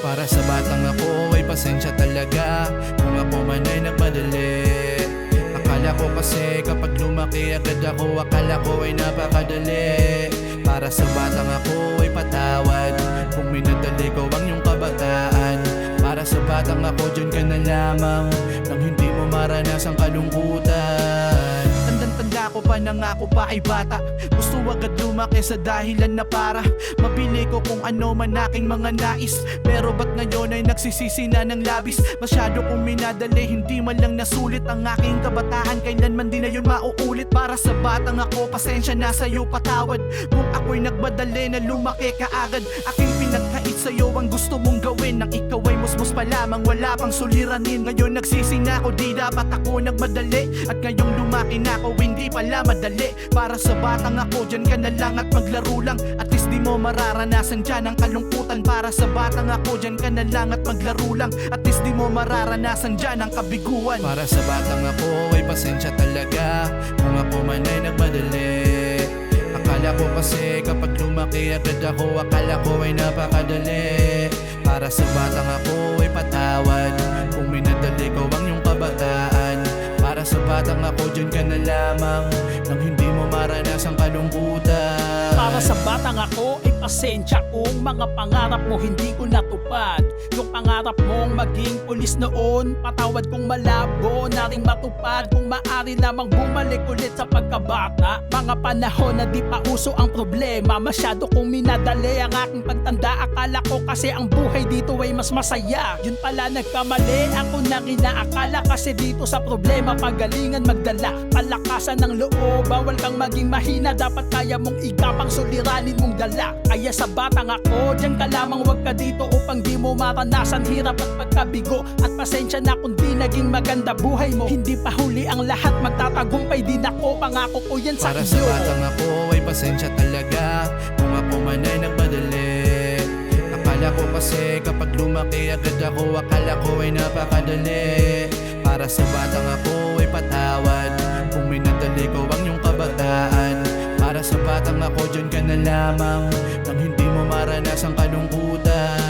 Para sa batang ako ay pasensya talaga kung ako man ay nagmadali. Akala ko kasi kapag lumaki agad ako, akala ko ay napakadali. Para sa batang ako ay patawad kung minadali ko ang iyong kabataan. Para sa batang ako, dyan ka na lamang nang hindi mo maranas ang kalungkutan. Tandang-tanda ko pa, nangako pa ay bata. Gusto agad lumaki sa dahilan na para mabili ko kung ano man aking mga nais. Pero ba't ngayon ay nagsisisi na ng labis? Masyado kong minadali, hindi man lang nasulit ang aking kabataan. Kailanman din na yun mauulit. Para sa batang ako, pasensya na sa'yo, patawad kung ako'y nagmadali na lumaki ka agad. Aking pinagkait sa'yo ang gusto mong gawin, nang ikaw ay musmus pa lamang, wala pang suliranin. Ngayon nagsisi na ako, di dapat ako nagmadali. At ngayong lumaki na ako, hindi pala madali. Para sa batang ako, dyan ka na lang at maglaro lang. At least di mo mararanasan dyan ang kalungkutan. Para sa batang ako, dyan ka na lang at maglaro lang. At least di mo mararanasan dyan ang kabiguan. Para sa batang ako ay pasensya talaga kung ako man ay nagmadali. Akala ko kasi kapag lumaki agad ako, akala ko ay napakadali. Para sa batang ako ay patawad kung minadali ko ang iyong kabataan. Para sa batang ako, dyan ka na lamang nang hindi mo maranas ang kalungkutan. Para sa batang ako ay pasensya kung mga pangarap mo hindi ko natupad. Yung pangarap mong maging pulis noon, patawad kung malabo na ring matupad. Kung maari lamang bumalik ulit sa pagkabata. Mga panahon na di pa uso ang problema, masyado kong minadali ang aking pagtanda. Akala ko kasi ang buhay dito ay mas masaya. Yun pala nagkamali ako na inaakala. Kasi dito sa problema pagalingan magdala, palakasan ng loob. Bawal kang maging mahina, dapat kaya mong igapang suliranin mong dala. Kaya sa batang ako, dyan ka lamang, wag ka dito upang di mo maranasan hirap at pagkabigo. At pasensya na kung di naging maganda buhay mo. Hindi pa huli ang lahat, magtatagumpay din ako. Pangako ko yan sa Para iyo. sa batang ako ay pasensya talaga kung ako man ay nagmadali. Akala ko kasi kapag lumaki agad ako, akala ko ay napakadali. Para sa batang ako ay patawad kung minadali ko ang iyong kabataan. Para sa batang ako, dyan ka na lamang nang hindi mo maranas ang kalungkutan.